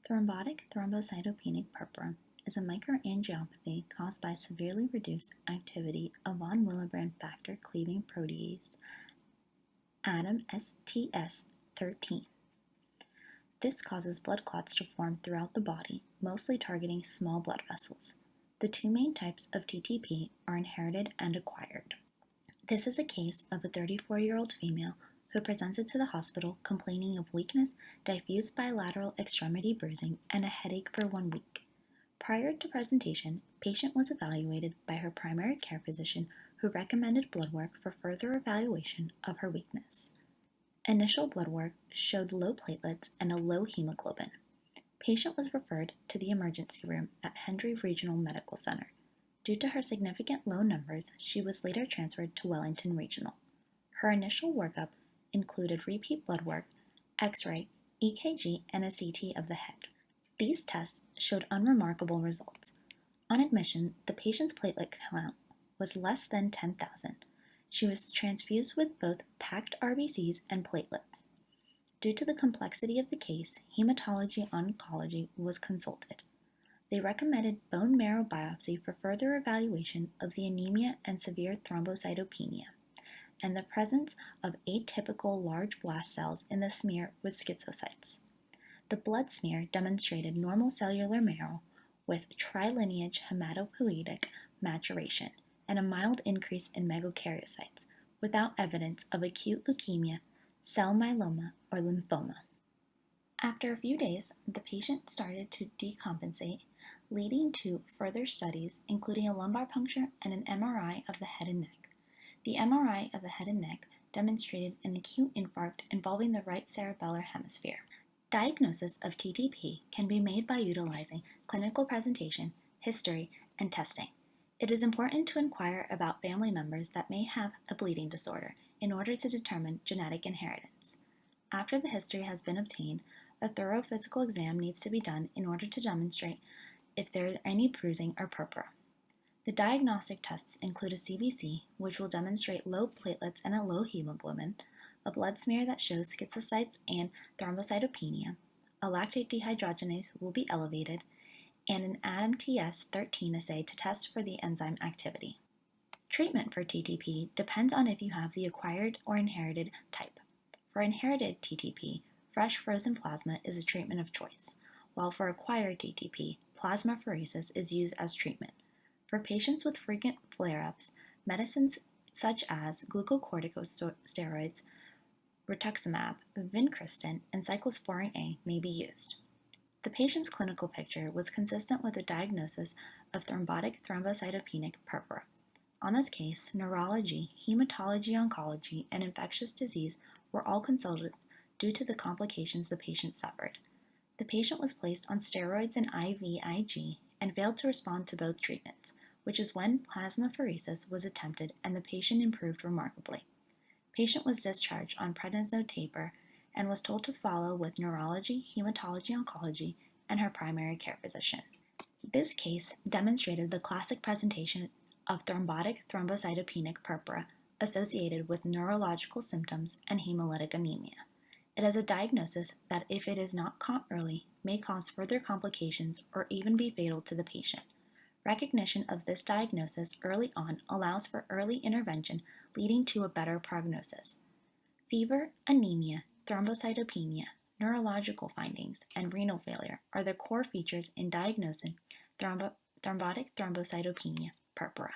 Thrombotic thrombocytopenic purpura is a microangiopathy caused by severely reduced activity of von Willebrand factor cleaving protease ADAM STS13. This causes blood clots to form throughout the body, mostly targeting small blood vessels. The two main types of TTP are inherited and acquired. This is a case of a 34-year-old female who presented to the hospital complaining of weakness, diffuse bilateral extremity bruising, and a headache for 1 week. Prior to presentation, patient was evaluated by her primary care physician who recommended blood work for further evaluation of her weakness. Initial blood work showed low platelets and a low hemoglobin. Patient was referred to the emergency room at Hendry Regional Medical Center. Due to her significant low numbers, she was later transferred to Wellington Regional. Her initial workup included repeat blood work, X-ray, EKG, and a CT of the head. These tests showed unremarkable results. On admission, the patient's platelet count was less than 10,000. She was transfused with both packed RBCs and platelets. Due to the complexity of the case, hematology oncology was consulted. They recommended bone marrow biopsy for further evaluation of the anemia and severe thrombocytopenia, and the presence of atypical large blast cells in the smear with schizocytes. The blood smear demonstrated normal cellular marrow with trilineage hematopoietic maturation and a mild increase in megakaryocytes without evidence of acute leukemia, cell myeloma, or lymphoma. After a few days, the patient started to decompensate, leading to further studies including a lumbar puncture and an MRI of the head and neck. The MRI of the head and neck demonstrated an acute infarct involving the right cerebellar hemisphere. Diagnosis of TTP can be made by utilizing clinical presentation, history, and testing. It is important to inquire about family members that may have a bleeding disorder in order to determine genetic inheritance. After the history has been obtained, a thorough physical exam needs to be done in order to demonstrate if there is any bruising or purpura. The diagnostic tests include a CBC, which will demonstrate low platelets and a low hemoglobin, a blood smear that shows schizocytes and thrombocytopenia, a lactate dehydrogenase will be elevated, and an ADAM TS13 assay to test for the enzyme activity. Treatment for TTP depends on if you have the acquired or inherited type. For inherited TTP, fresh frozen plasma is a treatment of choice, while for acquired TTP, plasmapheresis is used as treatment. For patients with frequent flare-ups, medicines such as glucocorticosteroids, rituximab, vincristine, and cyclosporine A may be used. The patient's clinical picture was consistent with a diagnosis of thrombotic thrombocytopenic purpura. On this case, neurology, hematology oncology, and infectious disease were all consulted due to the complications the patient suffered. The patient was placed on steroids and IVIG and failed to respond to both treatments, which is when plasmapheresis was attempted and the patient improved remarkably. Patient was discharged on prednisone taper and was told to follow with neurology, hematology oncology, and her primary care physician. This case demonstrated the classic presentation of thrombotic thrombocytopenic purpura associated with neurological symptoms and hemolytic anemia. It is a diagnosis that, if it is not caught early, may cause further complications or even be fatal to the patient. Recognition of this diagnosis early on allows for early intervention, leading to a better prognosis. Fever, anemia, thrombocytopenia, neurological findings, and renal failure are the core features in diagnosing thrombotic thrombocytopenia purpura.